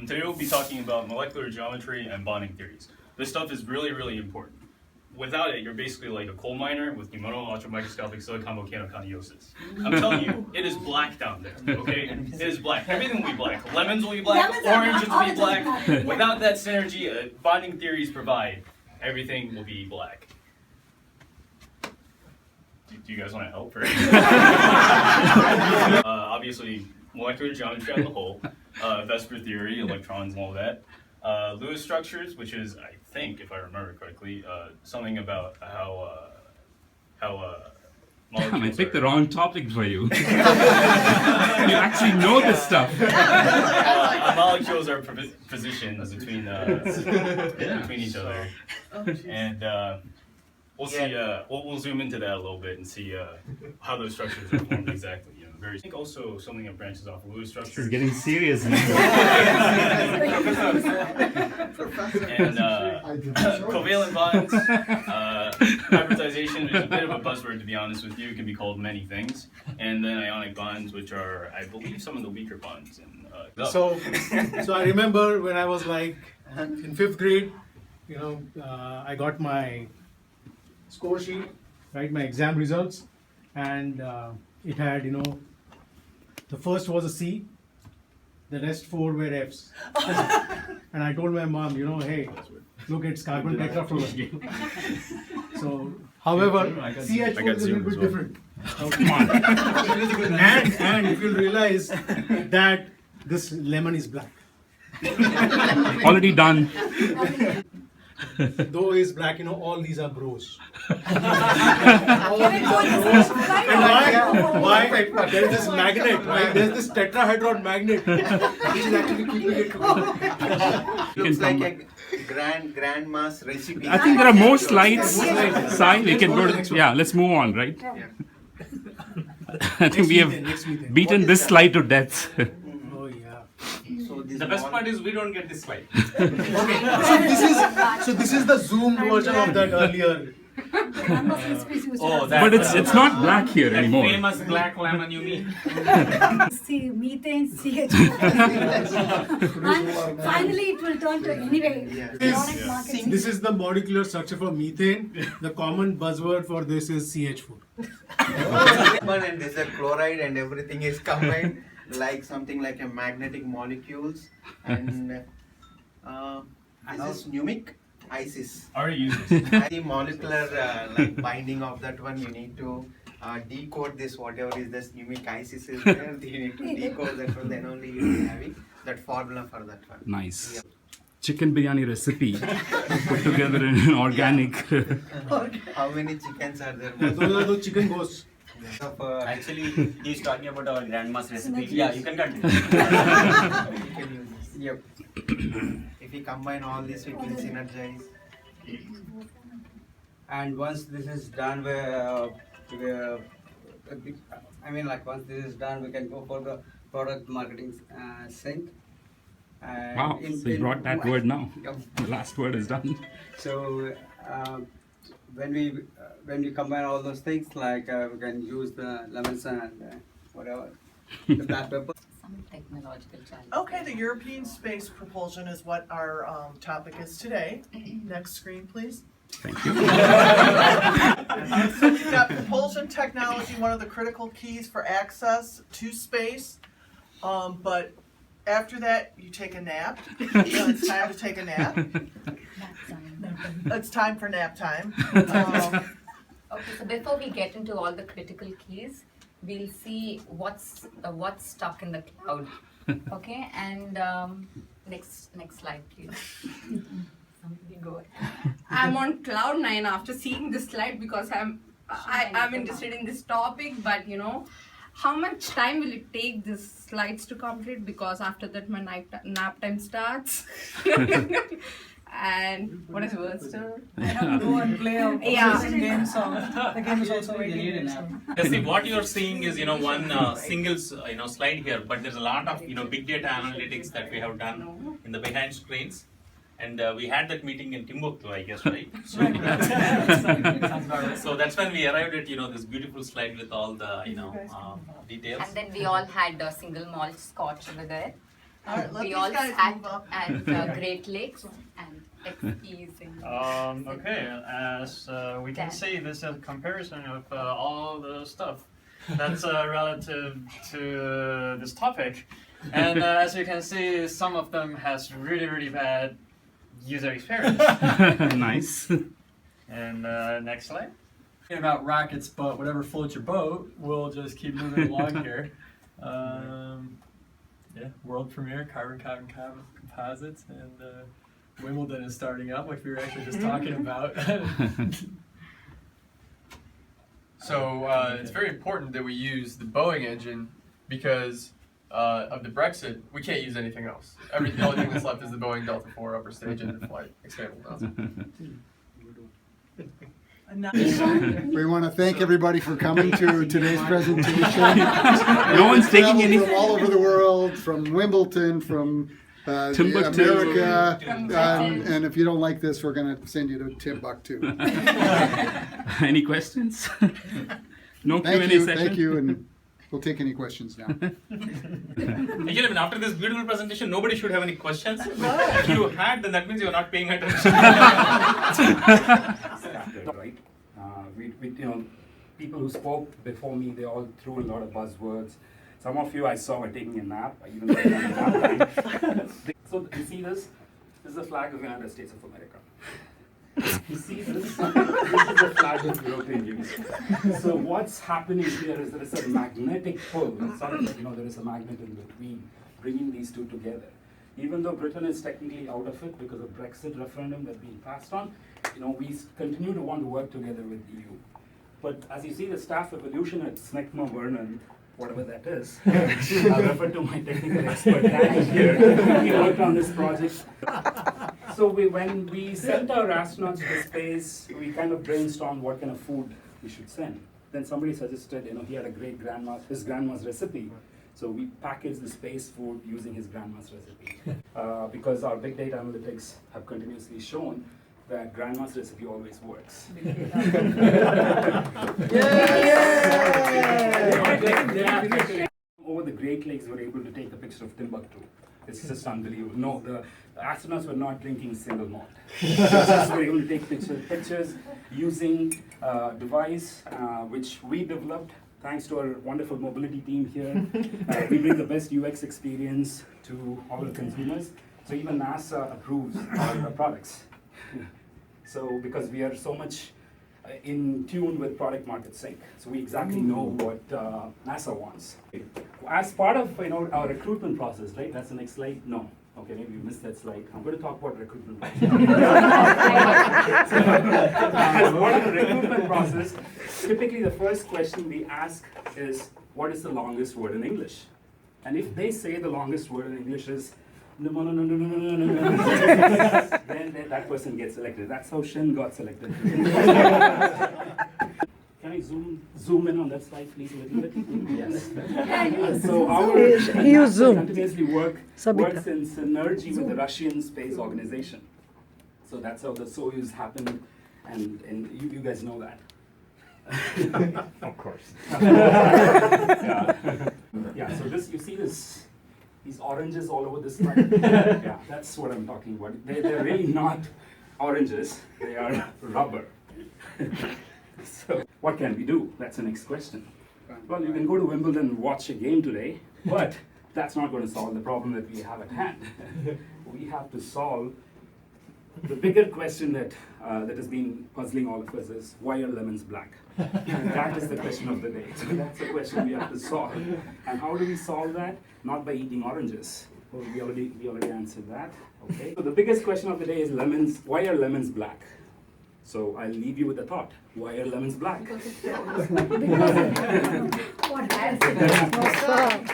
Today we'll be talking about molecular geometry and bonding theories. This stuff is really, really important. Without it, you're basically like a coal miner with pneumono ultramicroscopic silicon volcanoconiosis. I'm telling you, it is black down there, okay? It is black. Everything will be black. Lemons will be black, oranges will be black. Without that synergy bonding theories provide, everything will be black. Do you guys want to help? Obviously, molecular geometry as a whole, Vesper theory, electrons and all that. Lewis structures, which is, I think, if I remember correctly, something about how molecules I picked the wrong topic for you. You actually know this stuff. Molecules are positioned between each other, and we'll see. We'll zoom into that a little bit and see how those structures are formed exactly. I think also something that branches off of Lewis structures. This is getting serious now. And covalent bonds, hybridization is a bit of a buzzword, to be honest with you. It can be called many things. And then ionic bonds, which are, I believe, some of the weaker bonds. And, so I remember when I was like in 5th grade, I got my score sheet, right, my exam results, and it had, the first was a C, the rest 4 were Fs. And I told my mom, hey, look, it's carbon tetrafluoride. So, however, CH4 is a little bit different. Come on. And if you'll realize that this lemon is black. Already done. Though is black, all these are bros. And why? There is this magnet, right? There is this tetrahedron magnet, which is actually keeping it together. Looks like a grandma's recipe. I think there are more slides. Sai, we can go to, let's move on, right? Yeah. I think we have beaten this slide to death. Oh yeah. So The best part is we don't get this slide. Okay. So this is the zoomed version of that earlier. But it's not black here anymore. Famous black lemon, you mean? See, methane, CH4. And finally it will turn to anyway. Electronic markets. This is the molecular structure for methane. The common buzzword for this is CH4. And there's a chloride and everything is combined like something like a magnetic molecules. And this is pneumic ISIS. Already used this. The molecular binding of that one, you need to decode this, whatever is this pneumic ISIS is there, you need to decode that one, then only you will be having that formula for that one. Nice. Yeah. Chicken biryani recipe put together in an organic. How many chickens are there? Those are those chicken ghosts. Actually, he's talking about our grandma's recipe. Yeah, you can continue. You can use this. Yep. If we combine all this, we can synergize. And once this is done, once this is done, we can go for the product marketing sync. And Wow, so you brought that word now. Yep. The last word is done. So when we combine all those things, we can use the lemons and whatever, the black pepper. Some technological challenge. Okay, the European space propulsion is what our topic is today. Next screen, please. Thank you. So we've got propulsion technology, one of the critical keys for access to space. But after that, you take a nap. It's time to take a nap. It's time for nap time. Okay, so before we get into all the critical keys, we'll see what's stuck in the cloud. Okay, and next slide, please. Somebody go ahead. I'm on cloud 9 after seeing this slide because I'm interested in this topic, but how much time will it take these slides to complete? Because after that my nap time starts. And what is worse? I have to go and play a game, so the game is also waiting. See, what you're seeing is, one single, slide here, but there's a lot of, big data analytics that we have done in the behind screens. And we had that meeting in Timbuktu, I guess, right? So that's when we arrived at, this beautiful slide with all the, details. And then we all had a single malt scotch over there. All right, let We these all guys sat move up. at Great Lakes and experiencing. Okay, as we can see, this is a comparison of all the stuff that's relative to this topic. And as you can see, some of them has really, really bad user experience. Nice. And next slide. About rockets, but whatever floats your boat, we'll just keep moving along here. Yeah, world premiere, carbon composites, and Wimbledon is starting up, like we were actually just talking about. So it's very important that we use the Boeing engine because of the BREXIT, we can't use anything else. The only thing that's left is the Boeing Delta IV upper stage engine flight expandable nozzle. We want to thank everybody for coming to today's presentation. No one's taking any. From all over the world, from Wimbledon, from Timbuktu. America, and if you don't like this, we're going to send you to Timbuktu. Any questions? No Thank Q&A you, session. thank you, and we'll take any questions now. Again, after this beautiful presentation, nobody should have any questions. If you had, then that means you're not paying attention. Right? People who spoke before me, they all threw a lot of buzzwords. Some of you I saw were taking a nap, even though they had a nap time. So you see this? This is the flag of the United States of America. You see this? This is the flag of European Union. So what's happening here is there is a magnetic pull. There is a magnet in between, bringing these two together. Even though Britain is technically out of it because of BREXIT referendum that's being passed on, we continue to want to work together with the EU. But as you see, the staff evolution at SNECMA Vernon, whatever that is, I'll refer to my technical expert Danny here. He worked on this project. So when we sent our astronauts to space, we kind of brainstormed what kind of food we should send. Then somebody suggested, he had a great his grandma's recipe. So we packaged the space food using his grandma's recipe. Because our big data analytics have continuously shown that grandma's recipe always works. Over the Great Lakes, we were able to take a picture of Timbuktu. It's just unbelievable. No, the astronauts were not drinking single malt. We were able to take pictures using a device which we developed. Thanks to our wonderful mobility team here, we bring the best UX experience to all the consumers. So even NASA approves our products. So because we are so much in tune with product market sync, so we exactly know what NASA wants. As part of our recruitment process, right? That's the next slide. No. Okay, maybe you missed that slide. I'm going to talk about recruitment process. As part of the recruitment process, typically the first question we ask is, what is the longest word in English? And if they say the longest word in English is, then that person gets selected. That's how Shin got selected. Can I zoom in on that slide, please, a little bit? Yes. So our NASA continuously works in synergy with the Russian Space Organization. So that's how the Soyuz happened, and you guys know that. Of course. Yeah. So you see these oranges all over this slide. Yeah, that's what I'm talking about. They're really not oranges. They are rubber. So what can we do? That's the next question. Well, you can go to Wimbledon and watch a game today, but that's not going to solve the problem that we have at hand. We have to solve the bigger question that has been puzzling all of us is, why are lemons black? And that is the question of the day. So that's the question we have to solve. And how do we solve that? Not by eating oranges. Well, we already answered that. Okay. So the biggest question of the day is lemons. Why are lemons black? So I'll leave you with a thought. Why are lemons black? What has it?